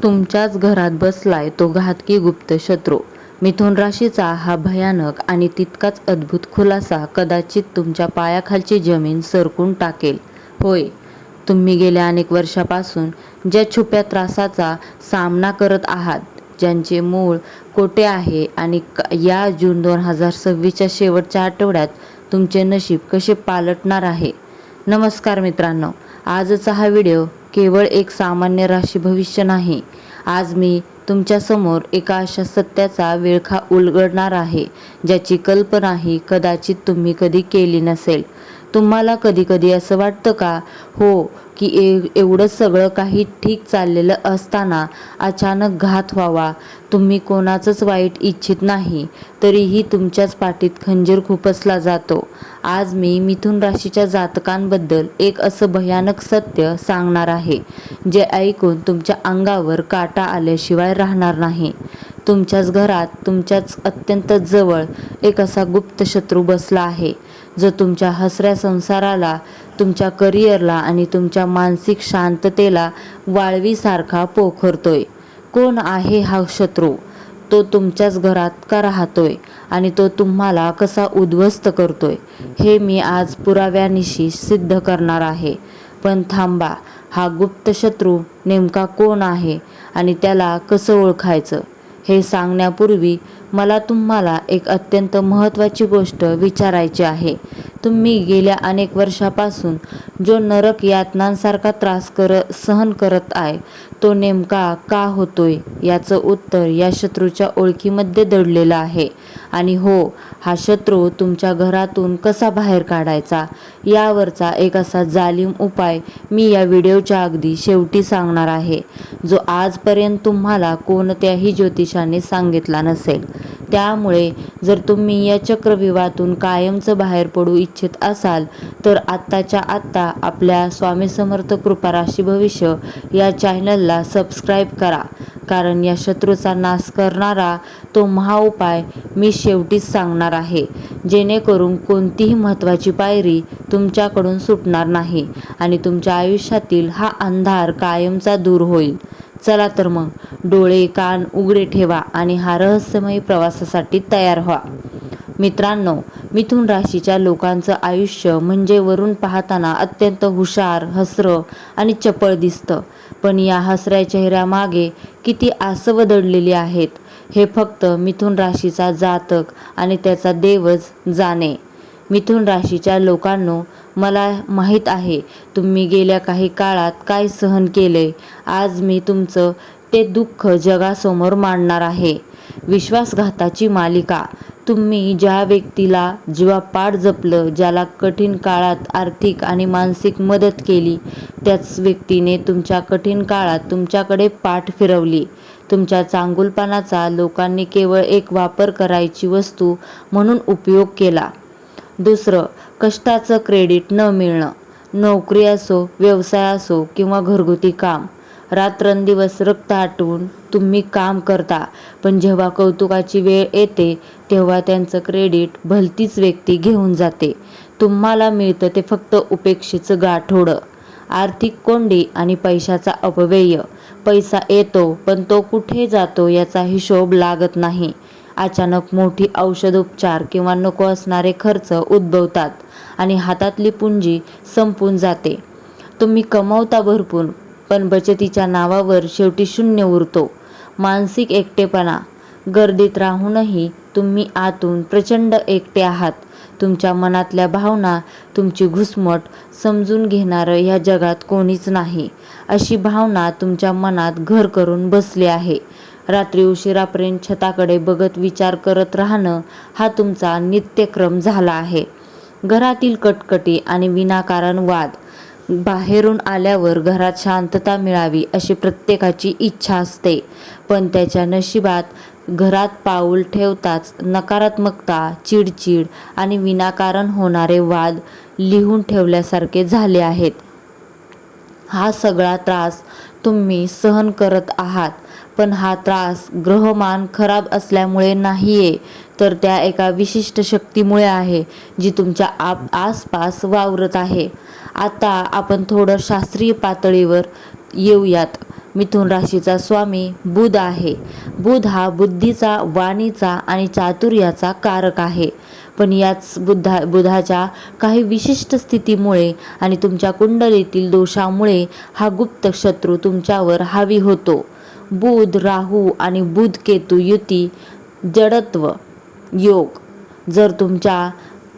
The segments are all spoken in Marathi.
तुमच्याच घरात बसलाय तो घातकी गुप्त शत्रू. मिथुन राशीचा हा भयानक आणि तितकाच अद्भुत खुलासा कदाचित तुमच्या पायाखालची जमीन सरकून टाकेल. होय, तुम्ही गेल्या अनेक वर्षापासून ज्या छुप्या त्रासाचा सामना करत आहात, ज्यांचे मूळ कोठे आहे आणि या जून 2026च्या शेवटच्या आठवड्यात तुमचे नशीब कसे पालटणार आहे. नमस्कार मित्रांनो, आजचा हा व्हिडिओ केवळ एक सामान्य राशी भविष्य नाही. आज मी तुमच्यासमोर एका अशा सत्याचा विळखा उलगडणार आहे ज्याची कल्पनाही कदाचित तुम्ही कधी केली नसेल. तुम्हाला कधी असं वाटतं का हो की एवढं सगळं काही ठीक चाललेलं असताना अचानक घात व्हावा. तुम्ही कोणाचंच वाईट इच्छित नाही, तरीही तुमच्याच पाठीत खंजीर खुपसला जातो. आज मी मिथुन राशीच्या जातकांबद्दल एक असं भयानक सत्य सांगणार आहे जे ऐकून तुमच्या अंगावर काटा आल्याशिवाय राहणार नाही. तुमच्याच घरात, तुमच्याच अत्यंत जवळ एक असा गुप्त शत्रू बसला आहे जो तुमच्या हसऱ्या संसाराला, तुमच्या करिअरला आणि तुमच्या मानसिक शांततेला वाळवीसारखा पोखरतोय. कोण आहे हा शत्रू? तो तुमच्याच घरात का राहतोय आणि तो तुम्हाला कसा उद्ध्वस्त करतोय हे मी आज पुराव्यानिशी सिद्ध करणार आहे. पण थांबा, हा गुप्त शत्रू नेमका कोण आहे आणि त्याला कसं ओळखायचं हे सांगण्यापूर्वी मला तुम्हाला एक अत्यंत महत्त्वाची गोष्ट विचारायची आहे. तुम्ही गेल्या अनेक वर्षापासून जो नरक यातनांसारखा त्रास सहन करत आहे तो नेमका का होतोय याचं उत्तर या शत्रूच्या ओळखीमध्ये दडलेलं आहे. आणि हो, हा शत्रू तुमच्या घरातून कसा बाहेर काढायचा यावरचा एक असा जालीम उपाय मी या व्हिडिओच्या अगदी शेवटी सांगणार आहे, जो आजपर्यंत तुम्हाला कोणत्याही ज्योतिषाने सांगितला नसेल. त्यामुळे जर तुम्ही या चक्रव्यूहातून कायमचं बाहेर पडू इच्छित असाल तर आत्ताच्या आत्ता आपल्या स्वामी समर्थ कृपा राशी भविष्य या चॅनलला सबस्क्राईब करा, कारण या शत्रूचा नाश करणारा तो महाउपाय मी शेवटीच सांगणार आहे, जेणेकरून कोणतीही महत्त्वाची पायरी तुमच्याकडून सुटणार नाही आणि तुमच्या आयुष्यातील हा अंधार कायमचा दूर होईल. चला तर मग डोळे कान उघडे ठेवा आणि हा रहस्यमय प्रवासासाठी तयार व्हा. मित्रांनो, मिथुन राशीच्या लोकांचं आयुष्य म्हणजे वरून पाहताना अत्यंत हुशार, हसरं आणि चपळ दिसतं. पण या हसऱ्या चेहऱ्यामागे किती आसवं दडलेली आहेत हे फक्त मिथुन राशीचा जातक आणि त्याचा देवच जाणे. मिथुन राशीच्या लोकांनो, मला माहीत आहे तुम्ही गेल्या काही काळात काय सहन केलंय. आज मी तुमचं ते दुःख जगासमोर मांडणार आहे. विश्वासघाताची मालिका. तुम्ही ज्या व्यक्तीला जीवापाड जपलं, ज्याला कठीण काळात आर्थिक आणि मानसिक मदत केली, त्याच व्यक्तीने तुमच्या कठीण काळात तुमच्याकडे पाठ फिरवली. तुमच्या चांगुलपणाचा लोकांनी केवळ एक वापर करायची वस्तू म्हणून उपयोग केला. दुसरं, कष्टाचं क्रेडिट न मिळणं. नोकरी असो, व्यवसाय असो किंवा घरगुती काम, रात्रंदिवस रक्त आटवून तुम्ही काम करता, पण जेव्हा कौतुकाची वेळ येते तेव्हा त्यांचं क्रेडिट भलतीच व्यक्ती घेऊन जाते. तुम्हाला मिळतं ते फक्त उपेक्षेचं गाठोडं, आर्थिक कोंडी आणि पैशाचा अपव्यय. पैसा येतो पण तो कुठे जातो याचा हिशोब लागत नाही. अचानक मोठी औषधोपचार किंवा नको असणारे खर्च उद्भवतात आणि हातातली पुंजी संपून जाते. तुम्ही कमवता भरपूर, पण बचतीच्या नावावर शेवटी शून्य उरतो. मानसिक एकटेपणा. गर्दीत राहूनही तुम्ही आतून प्रचंड एकटे आहात. तुमच्या मनातल्या भावना, तुमची घुसमट समजून घेणारं या जगात कोणीच नाही, अशी भावना तुमच्या मनात घर करून बसली आहे. रात्री उशिरापर्यंत छताकडे बघत विचार करत राहणं हा तुमचा नित्यक्रम झाला आहे. घरातील कटकटी आणि विनाकारण वाद. बाहेरून आल्यावर घरात शांतता मिळावी अशी प्रत्येकाची इच्छा असते, पण त्याच्या नशिबात घरात पाऊल ठेवताच नकारात्मकता, चिडचिड आणि विनाकारण होणारे वाद लिहून ठेवल्यासारखे झाले आहेत. हा सगळा त्रास तुम्ही सहन करत आहात, पण हा त्रास ग्रहमान खराब असल्यामुळे नाहीये, तर त्या एका विशिष्ट शक्तीमुळे आहे जी तुमच्या आसपास वावरत आहे. आता आपण थोडं शास्त्रीय पातळीवर येऊयात. मिथुन राशीचा स्वामी बुध आहे. बुध हा बुद्धीचा, वाणीचा आणि चातुर्याचा कारक आहे. पण याच बुधाच्या काही विशिष्ट स्थितीमुळे आणि तुमच्या कुंडलीतील दोषामुळे हा गुप्त शत्रू तुमच्यावर हावी होतो. बुध राहू आणि बुध केतू युती, जडत्व योग. जर तुमच्या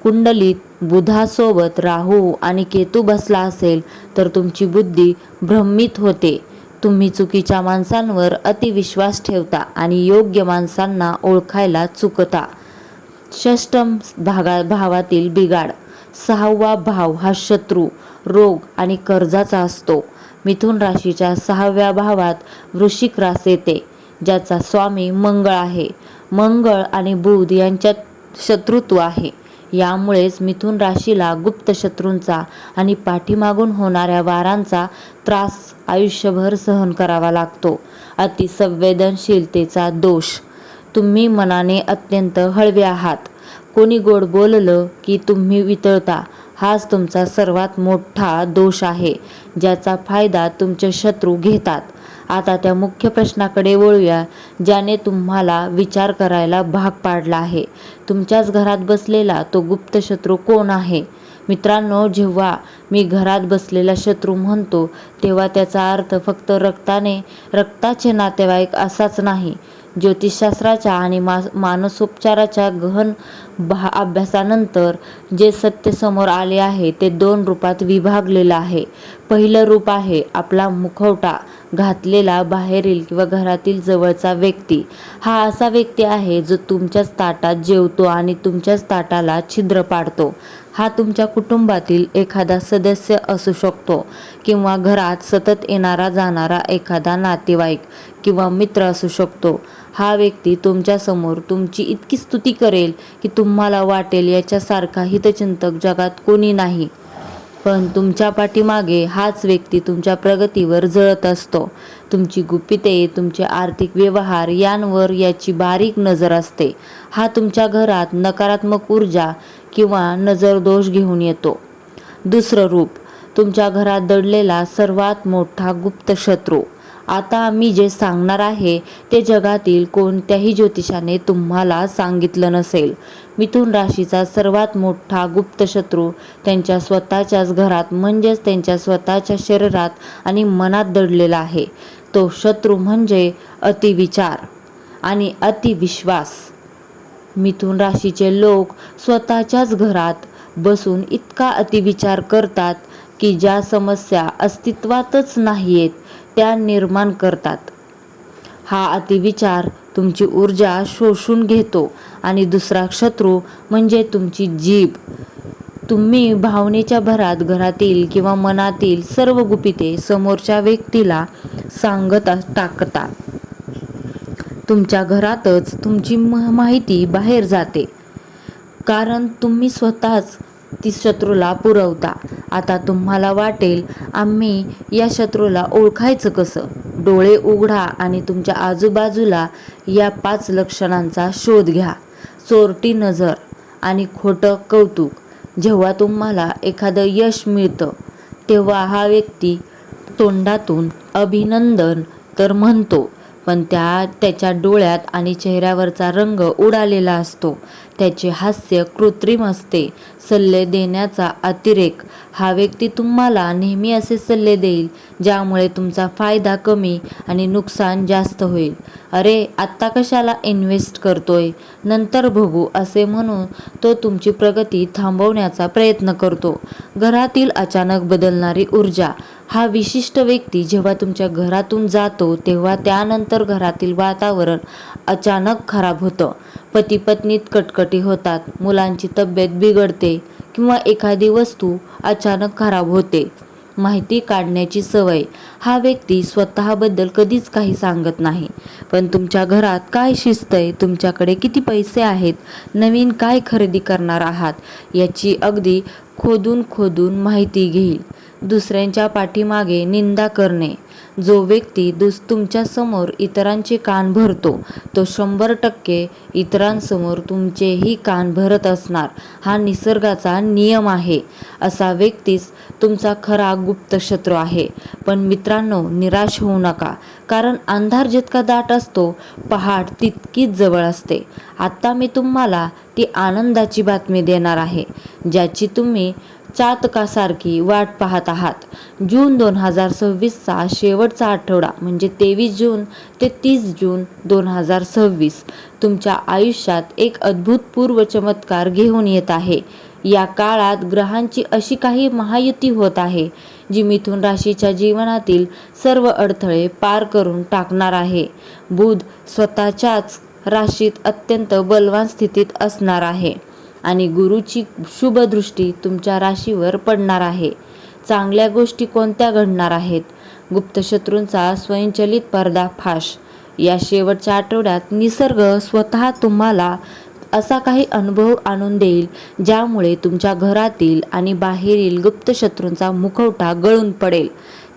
कुंडलीत बुधासोबत राहू आणि केतू बसला असेल तर तुमची बुद्धी भ्रमित होते. तुम्ही चुकीच्या माणसांवर अतिविश्वास ठेवता आणि योग्य माणसांना ओळखायला चुकता. षष्टम भावातील बिघाड. 6वा भाव हा शत्रू, रोग आणि कर्जाचा असतो. मिथुन राशीच्या 6व्या भावात वृश्चिक रास येते, ज्याचा स्वामी मंगळ आहे. मंगळ आणि बुध यांच्यात शत्रुत्व आहे. यामुळेच मिथुन राशीला गुप्त शत्रूंचा आणि पाठीमागून होणाऱ्या वारांचा त्रास आयुष्यभर सहन करावा लागतो. अतिसंवेदनशीलतेचा दोष. तुम्ही मनाने अत्यंत हळवे आहात. कोणी गोड बोललं की तुम्ही वितळता. हाच तुमचा सर्वात मोठा दोष आहे, ज्याचा फायदा तुमचे शत्रू घेतात. आता त्या मुख्य प्रश्नाकडे वळूया, ज्याने तुम्हाला विचार करायला भाग पाडला आहे. तुमच्याच घरात बसलेला तो गुप्त शत्रू कोण आहे? मित्रांनो, जेव्हा मी घरात बसलेला शत्रू म्हणतो तेव्हा त्याचा अर्थ फक्त रक्ताचे नातेवाईक असाच नाही. ज्योतिषशास्त्राच्या आणि मानसोपचाराच्या गहन अभ्यासानंतर जे सत्य समोर आले आहे ते 2 रूपात विभागलेलं आहे. पहिलं रूप आहे आपला मुखवटा घातलेला बाहेरील किंवा घरातील जवळचा व्यक्ती. हा असा व्यक्ती आहे जो तुमच्याच ताटात जेवतो आणि तुमच्याच ताटाला छिद्र पाडतो. हा तुमच्या कुटुंबातील एखादा सदस्य असू शकतो किंवा घरात सतत येणारा जाणारा एखादा नातेवाईक किंवा मित्र असू शकतो. हा व्यक्ती तुमच्यासमोर तुमची इतकी स्तुती करेल की तुम्हाला वाटेल याच्यासारखा हितचिंतक जगात कोणी नाही. पण तुमच्या पाठीमागे हाच व्यक्ती तुमच्या प्रगतीवर जळत असतो. तुमची गुपिते, तुमचे आर्थिक व्यवहार यांवर याची बारीक नजर असते. हा तुमच्या घरात नकारात्मक ऊर्जा किंवा नजरदोष घेऊन येतो. दुसरं रूप, तुमच्या घरात दडलेला सर्वात मोठा गुप्त शत्रू. आता मी जे सांगणार आहे ते जगातील कोणत्याही ज्योतिषाने तुम्हाला सांगितलं नसेल. मिथुन राशीचा सर्वात मोठा गुप्त शत्रू त्यांच्या स्वतःच्याच घरात म्हणजेच त्यांच्या स्वतःच्या शरीरात आणि मनात दडलेला आहे. तो शत्रू म्हणजे अतिविचार आणि अतिविश्वास. मिथुन राशीचे लोक स्वतःच्याच घरात बसून इतका अतिविचार करतात की ज्या समस्या अस्तित्वातच नाहीयेत त्या निर्माण करतात. हा अतिविचार तुमची ऊर्जा शोषून घेतो. आणि दुसरा शत्रू म्हणजे तुमची जीभ. तुम्ही भावनेच्या भरात घरातील किंवा मनातील सर्व गुपिते समोरच्या व्यक्तीला सांगत टाकता. तुमच्या घरातच तुमची माहिती बाहेर जाते, कारण तुम्ही स्वतःच ती शत्रूला पुरवता. आता तुम्हाला वाटेल, आम्ही या शत्रूला ओळखायचं कसं? डोळे उघडा आणि तुमच्या आजूबाजूला या 5 लक्षणांचा शोध घ्या. चोरटी नजर आणि खोटं कौतुक. जेव्हा तुम्हाला एखादं यश मिळतं तेव्हा हा व्यक्ती तोंडातून अभिनंदन तर म्हणतो, पण त्याच्या डोळ्यात आणि चेहऱ्यावरचा रंग उडालेला असतो. त्याचे हास्य कृत्रिम असते. सल्ले देण्याचा अतिरेक. हा व्यक्ती तुम्हाला नेहमी असे सल्ले देईल ज्यामुळे तुमचा फायदा कमी आणि नुकसान जास्त होईल. अरे, आत्ता कशाला इन्व्हेस्ट करतोय, नंतर बघू असे म्हणून तो तुमची प्रगती थांबवण्याचा प्रयत्न करतो. घरातील अचानक बदलणारी ऊर्जा. हा विशिष्ट व्यक्ती जेव्हा तुमच्या घरातून जातो तेव्हा त्यानंतर घरातील वातावरण अचानक खराब होतं. पती पत्नीत कटकटी होतात, मुलांची तब्येत बिघडते किंवा एखादी वस्तू अचानक खराब होते. माहिती काढण्याची सवय. हा व्यक्ती स्वतःबद्दल कधीच काही सांगत नाही, पण तुमच्या घरात काय शिजतंय, तुमच्याकडे किती पैसे आहेत, नवीन काय खरेदी करणार आहात याची अगदी खोदून माहिती घेईल. दुसऱ्यांच्या पाठीमागे निंदा करणे. जो व्यक्ती तुमच्यासमोर इतरांचे कान भरतो तो 100% इतरांसमोर तुमचेही कान भरत असणार. हा निसर्गाचा नियम आहे. असा व्यक्तीच तुमचा खरा गुप्त शत्रू आहे. पण मित्रांनो, निराश होऊ नका, कारण अंधार जितका दाट असतो पहाट तितकीच जवळ असते. आता मी तुम्हाला ती आनंदाची बातमी देणार आहे, ज्याची तुम्ही चातकासारखी वाट पाहत आहात. जून 2026चा शेवटचा आठवडा म्हणजे 23 जून ते 30 जून 2026 तुमच्या आयुष्यात एक अभूतपूर्व चमत्कार घेऊन येत आहे. या काळात ग्रहांची अशी काही महायुती होत आहे जी मिथुन राशीच्या जीवनातील सर्व अडथळे पार करून टाकणार आहे. बुध स्वतःच्याच राशीत अत्यंत बलवान स्थितीत असणार आहे आणि गुरूची शुभ दृष्टी तुमच्या राशीवर पडणार आहे. चांगल्या गोष्टी कोणत्या घडणार आहेत? गुप्तशत्रूंचा स्वयंचलित पर्दाफाश. या शेवटच्या आठवड्यात निसर्ग स्वतः तुम्हाला असा काही अनुभव आणून देईल ज्यामुळे तुमच्या घरातील आणि बाहेरील गुप्तशत्रूंचा मुखवटा गळून पडेल.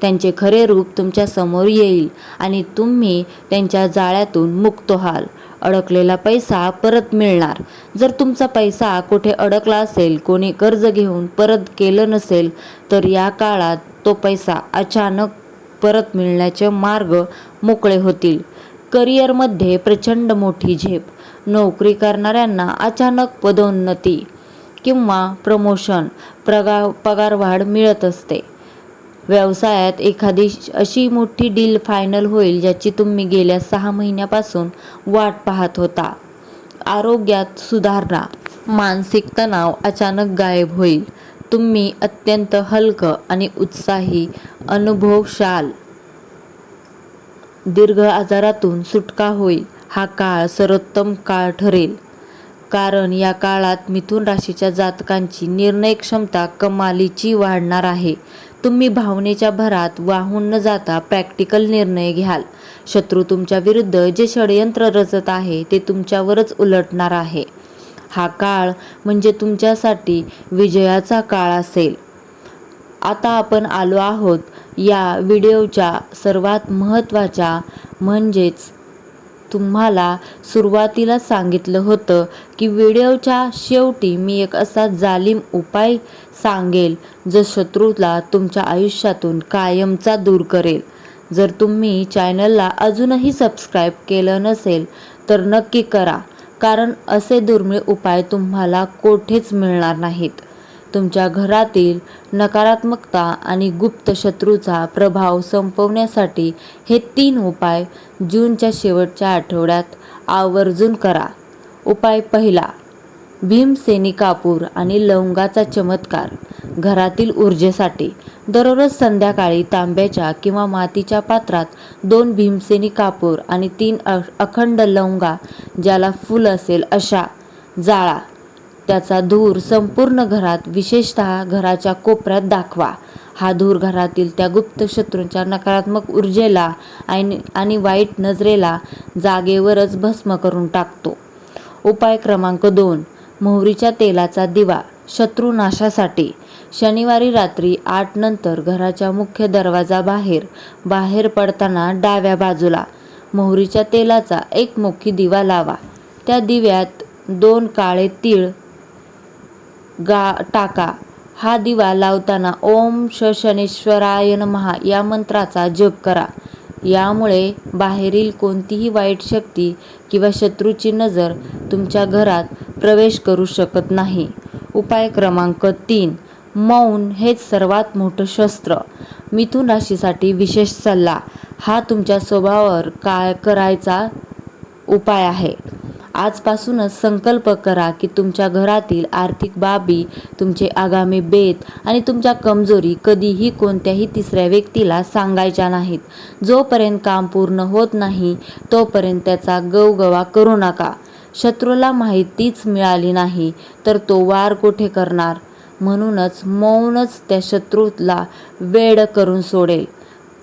त्यांचे खरे रूप तुमच्या समोर येईल आणि तुम्ही त्यांच्या जाळ्यातून मुक्त व्हाल. अडकलेला पैसा परत मिळणार. जर तुमचा पैसा कुठे अडकला असेल, कोणी कर्ज घेऊन परत केलं नसेल, तर या काळात तो पैसा अचानक परत मिळण्याचे मार्ग मोकळे होतील. करिअरमध्ये प्रचंड मोठी झेप. नोकरी करणाऱ्यांना अचानक पदोन्नती किंवा प्रमोशन, पगारवाढ मिळत असते. व्यवसायात एखादी अशी मोठी डील फायनल होईल ज्याची तुम्ही गेल्या 6 महिन्यापासून वाट पाहत होता. आरोग्यात सुधारणा. मानसिक तणाव अचानक गायब होईल. तुम्ही अत्यंत हलकं आणि उत्साही अनुभवशाल. दीर्घ आजारातून सुटका होईल. हा काळ सर्वोत्तम काळ ठरेल, कारण या काळात मिथुन राशीच्या जातकांची निर्णय क्षमता कमालीची वाढणार आहे. तुम्ही भावनेच्या भरात वाहून न जाता प्रॅक्टिकल निर्णय घ्याल. शत्रू तुमच्या विरुद्ध जे षडयंत्र रचत आहे ते तुमच्यावरच उलटणार आहे. हा काळ म्हणजे तुमच्यासाठी विजयाचा काळ असेल. आता आपण आलो आहोत या व्हिडिओच्या सर्वात महत्त्वाच्या, म्हणजेच तुम्हाला सुरुवातीला सांगितलं होतं की व्हिडिओच्या शेवटी मी एक असा जालिम उपाय सांगेल जो शत्रूला तुमच्या आयुष्यातून कायमचा दूर करेल. जर तुम्ही चॅनलला अजूनही सबस्क्राईब केलं नसेल तर नक्की करा, कारण असे दुर्मिळ उपाय तुम्हाला कोठेच मिळणार नाहीत. तुमच्या घरातील नकारात्मकता आणि गुप्त शत्रूचा प्रभाव संपवण्यासाठी हे 3 उपाय जूनच्या शेवटच्या आठवड्यात आवर्जून करा. उपाय पहिला, भीमसेनी कापूर आणि लवंगाचा चमत्कार. घरातील ऊर्जेसाठी दररोज संध्याकाळी तांब्याच्या किंवा मातीच्या पात्रात 2 भीमसेनी कापूर आणि 3 अखंड लवंगा, ज्याला फूल असेल अशा, जाळा. त्याचा धूर संपूर्ण घरात, विशेषतः घराच्या कोपऱ्यात दाखवा. हा धूर घरातील त्या गुप्त शत्रूंच्या नकारात्मक ऊर्जेला आणि वाईट नजरेला जागेवरच भस्म करून टाकतो. उपाय क्रमांक 2, मोहरीच्या तेलाचा दिवा. शत्रुनाशासाठी शनिवारी रात्री 8 नंतर घराच्या मुख्य बाहेर पडताना डाव्या बाजूला मोहरीच्या तेलाचा एक मुखी दिवा लावा. त्या दिव्यात 2 काळे तीळ टाका. हा दिवा लावताना ओम शनेश्वराय नमः या मंत्राचा जप करा. यामुळे बाहेरील कोणतीही वाईट शक्ती किंवा शत्रूची नजर तुमच्या घरात प्रवेश करू शकत नाही. उपाय क्रमांक 3, मौन हेच सर्वात मोठं शस्त्र. मिथुन राशीसाठी विशेष सल्ला. हा तुमच्या स्वभावावर काय करायचा उपाय आहे. आजपासूनच संकल्प करा की तुमच्या घरातील आर्थिक बाबी, तुमचे आगामी बेत आणि तुमच्या कमजोरी कधीही कोणत्याही तिसऱ्या व्यक्तीला सांगायच्या नाहीत. जोपर्यंत काम पूर्ण होत नाही तोपर्यंत त्याचा गवगवा करू नका. शत्रूला माहितीच मिळाली नाही तर तो वार कुठे करणार. म्हणूनच मौनच त्या शत्रूला वेड करून सोडेल.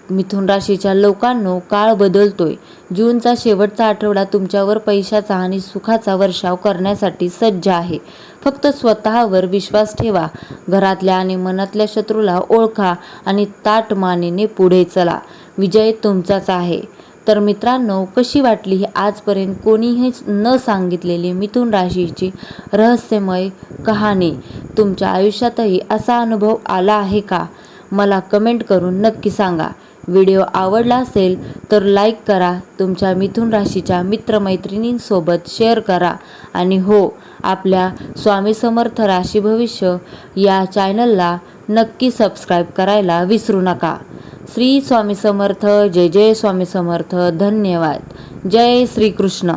मिथुन राशीच्या लोकांनो, काळ बदलतोय. जूनचा शेवटचा आठवडा तुमच्यावर पैशाचा आणि सुखाचा वर्षाव करण्यासाठी सज्ज आहे. फक्त स्वतःवर विश्वास ठेवा. घरातल्या आणि मनातल्या शत्रूला ओळखा आणि ताठ मानेने पुढे चला. विजय तुमचाच आहे. तर मित्रांनो, कशी वाटली ही आजपर्यंत कोणीही न सांगितलेली मिथुन राशीची रहस्यमय कहाणी? तुमच्या आयुष्यातही असा अनुभव आला आहे का? मला कमेंट करून नक्की सांगा. व्हिडिओ आवडला असेल तर लाईक करा, तुमच्या मिथुन राशीच्या मित्रमैत्रिणींसोबत शेअर करा आणि हो, आपल्या स्वामी समर्थ राशी भविष्य या चॅनलला नक्की सबस्क्राईब करायला विसरू नका. श्री स्वामी समर्थ. जय जय स्वामी समर्थ. धन्यवाद. जय श्री कृष्ण.